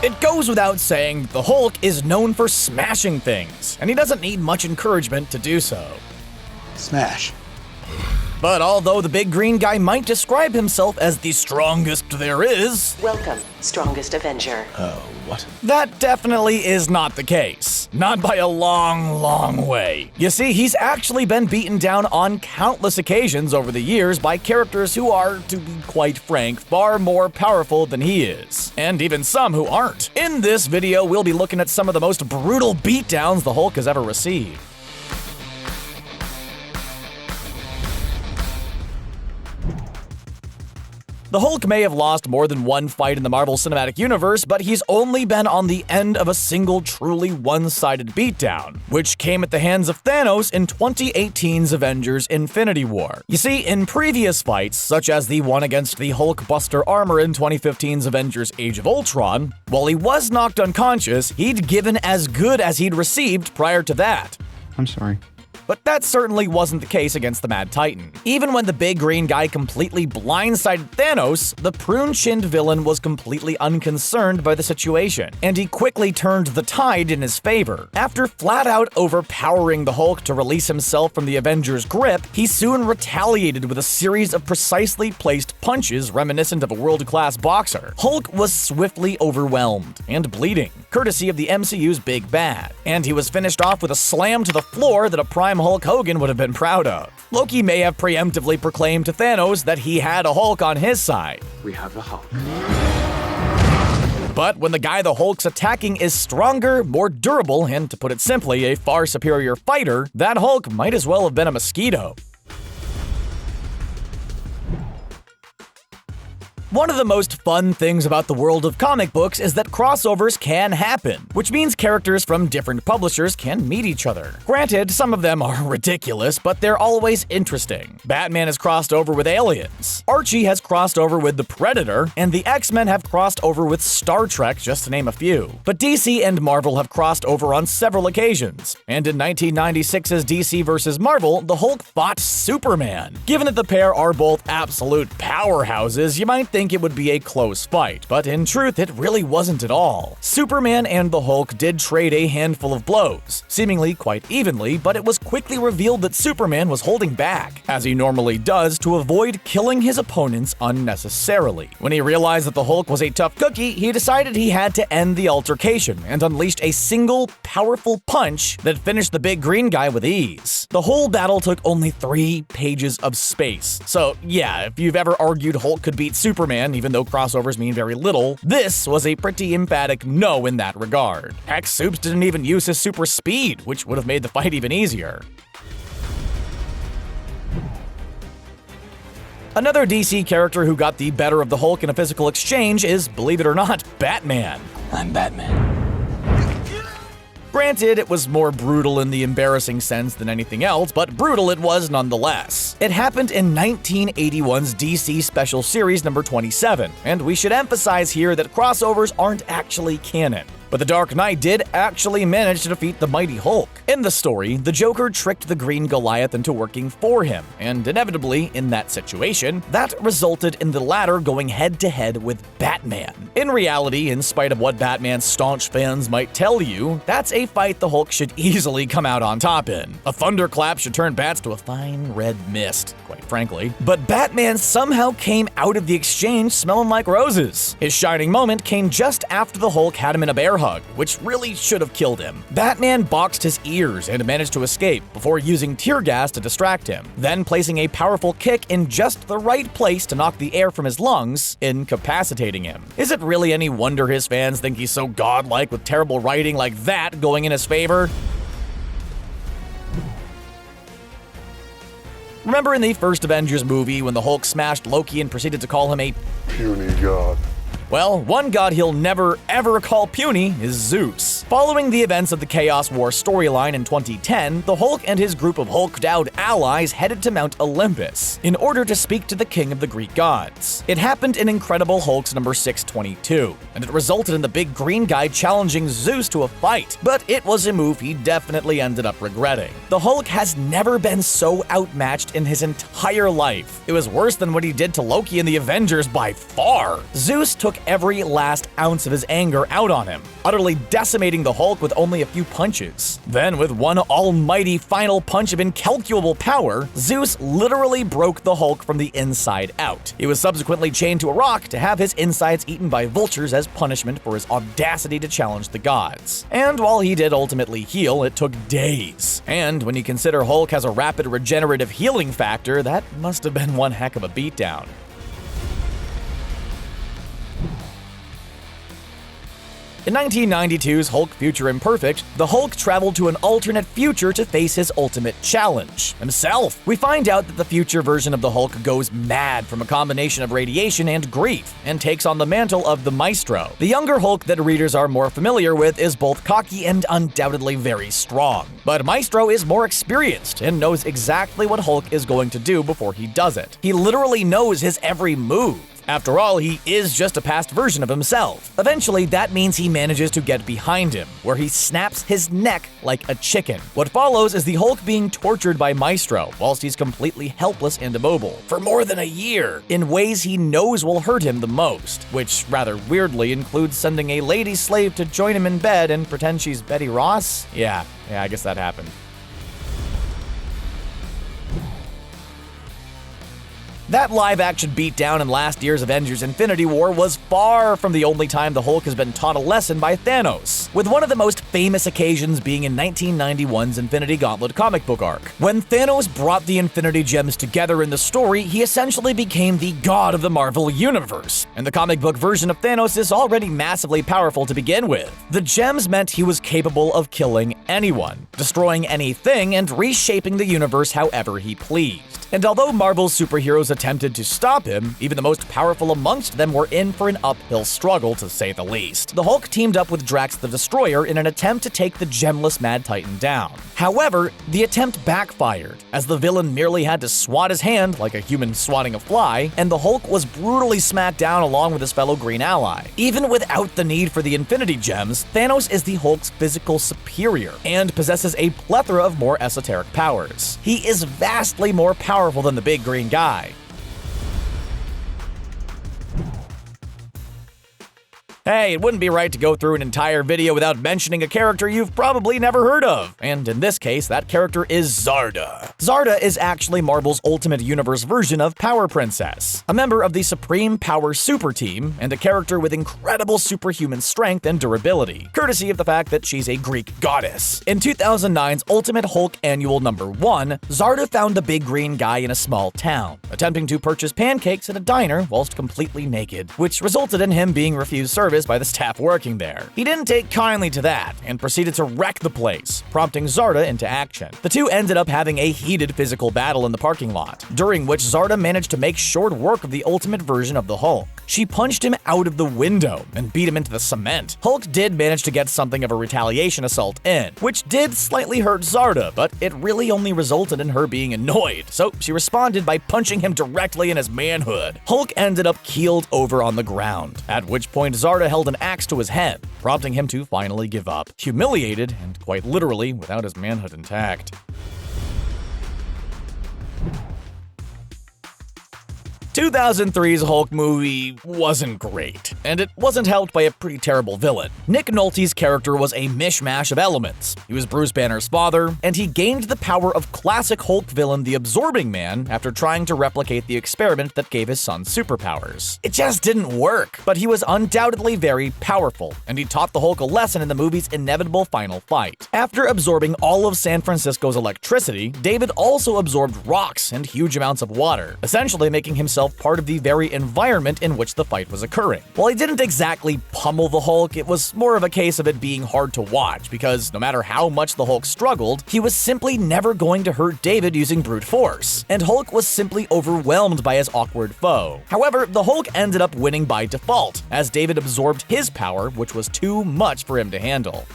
It goes without saying the Hulk is known for smashing things, and he doesn't need much encouragement to do so. Smash. But although the big green guy might describe himself as the strongest there is, Welcome, strongest Avenger. What? that definitely is not the case. Not by a long, long way. You see, he's actually been beaten down on countless occasions over the years by characters who are, to be quite frank, far more powerful than he is. And even some who aren't. In this video, we'll be looking at some of the most brutal beatdowns the Hulk has ever received. The Hulk may have lost more than one fight in the Marvel Cinematic Universe, but he's only been on the end of a single truly one-sided beatdown, which came at the hands of Thanos in 2018's Avengers Infinity War. You see, in previous fights, such as the one against the Hulk Buster Armor in 2015's Avengers Age of Ultron, while he was knocked unconscious, he'd given as good as he'd received prior to that. I'm sorry. But that certainly wasn't the case against the Mad Titan. Even when the big green guy completely blindsided Thanos, the prune-chinned villain was completely unconcerned by the situation, and he quickly turned the tide in his favor. After flat-out overpowering the Hulk to release himself from the Avengers' grip, he soon retaliated with a series of precisely placed punches reminiscent of a world-class boxer. Hulk was swiftly overwhelmed and bleeding, courtesy of the MCU's Big Bad, and he was finished off with a slam to the floor that a prime Hulk Hogan would have been proud of. Loki may have preemptively proclaimed to Thanos that he had a Hulk on his side. We have the Hulk. But when the guy the Hulk's attacking is stronger, more durable, and to put it simply, a far superior fighter, that Hulk might as well have been a mosquito. One of the most fun things about the world of comic books is that crossovers can happen, which means characters from different publishers can meet each other. Granted, some of them are ridiculous, but they're always interesting. Batman has crossed over with aliens, Archie has crossed over with the Predator, and the X-Men have crossed over with Star Trek, just to name a few. But DC and Marvel have crossed over on several occasions, and in 1996's DC vs. Marvel, the Hulk fought Superman. Given that the pair are both absolute powerhouses, you might think it would be a close fight, but in truth, it really wasn't at all. Superman and the Hulk did trade a handful of blows, seemingly quite evenly, but it was quickly revealed that Superman was holding back, as he normally does, to avoid killing his opponents unnecessarily. When he realized that the Hulk was a tough cookie, he decided he had to end the altercation and unleashed a single, powerful punch that finished the big green guy with ease. The whole battle took only 3 pages of space. So yeah, if you've ever argued Hulk could beat Superman, even though crossovers mean very little, this was a pretty emphatic no in that regard. Heck, Supes didn't even use his super speed, which would have made the fight even easier. Another DC character who got the better of the Hulk in a physical exchange is, believe it or not, Batman. I'm Batman. Granted, it was more brutal in the embarrassing sense than anything else, but brutal it was nonetheless. It happened in 1981's DC Special Series number 27, and we should emphasize here that crossovers aren't actually canon. But the Dark Knight did actually manage to defeat the mighty Hulk. In the story, the Joker tricked the Green Goliath into working for him, and inevitably, in that situation, that resulted in the latter going head-to-head with Batman. In reality, in spite of what Batman's staunch fans might tell you, that's a fight the Hulk should easily come out on top in. A thunderclap should turn bats to a fine red mist, quite frankly. But Batman somehow came out of the exchange smelling like roses. His shining moment came just after the Hulk had him in a bear hug, which really should have killed him. Batman boxed his ears and managed to escape before using tear gas to distract him, then placing a powerful kick in just the right place to knock the air from his lungs, incapacitating him. Is it really any wonder his fans think he's so godlike with terrible writing like that going in his favor? Remember in the first Avengers movie when the Hulk smashed Loki and proceeded to call him a puny god? Well, one god he'll never ever call puny is Zeus. Following the events of the Chaos War storyline in 2010, the Hulk and his group of hulked-out allies headed to Mount Olympus in order to speak to the king of the Greek gods. It happened in Incredible Hulk's number 622, and it resulted in the big green guy challenging Zeus to a fight, but it was a move he definitely ended up regretting. The Hulk has never been so outmatched in his entire life. It was worse than what he did to Loki in the Avengers by far. Zeus took every last ounce of his anger out on him, utterly decimating the Hulk with only a few punches. Then, with one almighty final punch of incalculable power, Zeus literally broke the Hulk from the inside out. He was subsequently chained to a rock to have his insides eaten by vultures as punishment for his audacity to challenge the gods. And while he did ultimately heal, it took days. And when you consider Hulk has a rapid regenerative healing factor, that must have been one heck of a beatdown. In 1992's Hulk Future Imperfect, the Hulk traveled to an alternate future to face his ultimate challenge, himself. We find out that the future version of the Hulk goes mad from a combination of radiation and grief, and takes on the mantle of the Maestro. The younger Hulk that readers are more familiar with is both cocky and undoubtedly very strong. But Maestro is more experienced and knows exactly what Hulk is going to do before he does it. He literally knows his every move. After all, he is just a past version of himself. Eventually, that means he manages to get behind him, where he snaps his neck like a chicken. What follows is the Hulk being tortured by Maestro, whilst he's completely helpless and immobile, for more than a year, in ways he knows will hurt him the most, which rather weirdly includes sending a lady slave to join him in bed and pretend she's Betty Ross? Yeah, I guess that happened. That live-action beatdown in last year's Avengers Infinity War was far from the only time the Hulk has been taught a lesson by Thanos, with one of the most famous occasions being in 1991's Infinity Gauntlet comic book arc. When Thanos brought the Infinity Gems together in the story, he essentially became the god of the Marvel Universe, and the comic book version of Thanos is already massively powerful to begin with. The gems meant he was capable of killing anyone, destroying anything, and reshaping the universe however he pleased. And although Marvel's superheroes attempted to stop him, even the most powerful amongst them were in for an uphill struggle, to say the least. The Hulk teamed up with Drax the Destroyer in an attempt to take the gemless Mad Titan down. However, the attempt backfired, as the villain merely had to swat his hand like a human swatting a fly, and the Hulk was brutally smacked down along with his fellow Green ally. Even without the need for the Infinity Gems, Thanos is the Hulk's physical superior, and possesses a plethora of more esoteric powers. He is vastly more powerful than the big green guy. Hey, it wouldn't be right to go through an entire video without mentioning a character you've probably never heard of. And in this case, that character is Zarda. Zarda is actually Marvel's Ultimate Universe version of Power Princess, a member of the Supreme Power Super Team, and a character with incredible superhuman strength and durability, courtesy of the fact that she's a Greek goddess. In 2009's Ultimate Hulk Annual No. 1, Zarda found the big green guy in a small town, attempting to purchase pancakes at a diner whilst completely naked, which resulted in him being refused service by the staff working there. He didn't take kindly to that, and proceeded to wreck the place, prompting Zarda into action. The two ended up having a heated physical battle in the parking lot, during which Zarda managed to make short work of the ultimate version of the Hulk. She punched him out of the window and beat him into the cement. Hulk did manage to get something of a retaliation assault in, which did slightly hurt Zarda, but it really only resulted in her being annoyed, so she responded by punching him directly in his manhood. Hulk ended up keeled over on the ground, at which point Zarda held an axe to his head, prompting him to finally give up, humiliated and quite literally without his manhood intact. 2003's Hulk movie wasn't great, and it wasn't helped by a pretty terrible villain. Nick Nolte's character was a mishmash of elements. He was Bruce Banner's father, and he gained the power of classic Hulk villain the Absorbing Man after trying to replicate the experiment that gave his son superpowers. It just didn't work, but he was undoubtedly very powerful, and he taught the Hulk a lesson in the movie's inevitable final fight. After absorbing all of San Francisco's electricity, David also absorbed rocks and huge amounts of water, essentially making himself part of the very environment in which the fight was occurring. While he didn't exactly pummel the Hulk, it was more of a case of it being hard to watch, because no matter how much the Hulk struggled, he was simply never going to hurt David using brute force, and Hulk was simply overwhelmed by his awkward foe. However, the Hulk ended up winning by default, as David absorbed his power, which was too much for him to handle.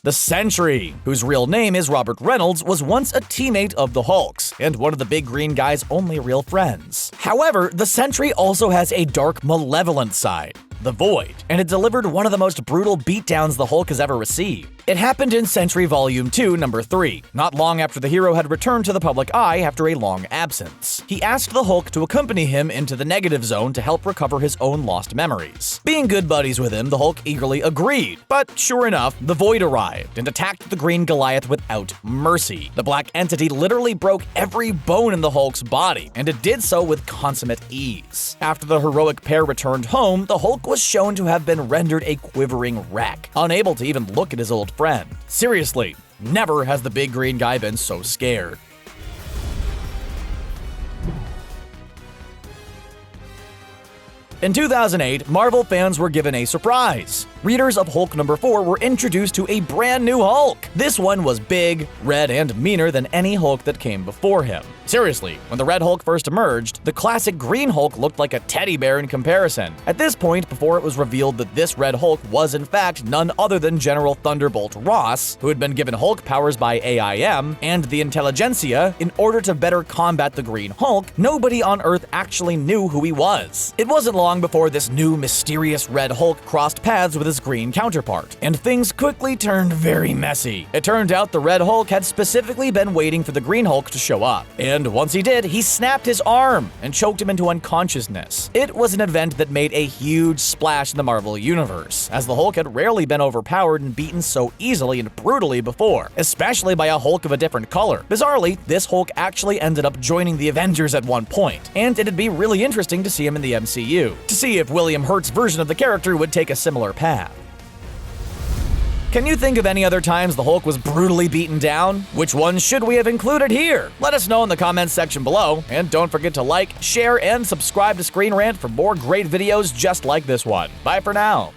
The Sentry, whose real name is Robert Reynolds, was once a teammate of the Hulk's and one of the big green guy's only real friends. However, the Sentry also has a dark, malevolent side, the Void, and it delivered one of the most brutal beatdowns the Hulk has ever received. It happened in Sentry Volume 2, Number 3, not long after the hero had returned to the public eye after a long absence. He asked the Hulk to accompany him into the negative zone to help recover his own lost memories. Being good buddies with him, the Hulk eagerly agreed, but sure enough, the Void arrived and attacked the Green Goliath without mercy. The black entity literally broke every bone in the Hulk's body, and it did so with consummate ease. After the heroic pair returned home, the Hulk was shown to have been rendered a quivering wreck, unable to even look at his old friend. Seriously, never has the big green guy been so scared. In 2008, Marvel fans were given a surprise. Readers of Hulk number 4 were introduced to a brand new Hulk. This one was big, red, and meaner than any Hulk that came before him. Seriously, when the Red Hulk first emerged, the classic Green Hulk looked like a teddy bear in comparison. At this point, before it was revealed that this Red Hulk was in fact none other than General Thunderbolt Ross, who had been given Hulk powers by AIM and the Intelligentsia in order to better combat the Green Hulk, nobody on Earth actually knew who he was. It wasn't long before this new mysterious Red Hulk crossed paths with his green counterpart, and things quickly turned very messy. It turned out the Red Hulk had specifically been waiting for the Green Hulk to show up, and once he did, he snapped his arm and choked him into unconsciousness. It was an event that made a huge splash in the Marvel Universe, as the Hulk had rarely been overpowered and beaten so easily and brutally before, especially by a Hulk of a different color. Bizarrely, this Hulk actually ended up joining the Avengers at one point, and it'd be really interesting to see him in the MCU, to see if William Hurt's version of the character would take a similar path. Can you think of any other times the Hulk was brutally beaten down? Which ones should we have included here? Let us know in the comments section below, and don't forget to like, share, and subscribe to Screen Rant for more great videos just like this one. Bye for now.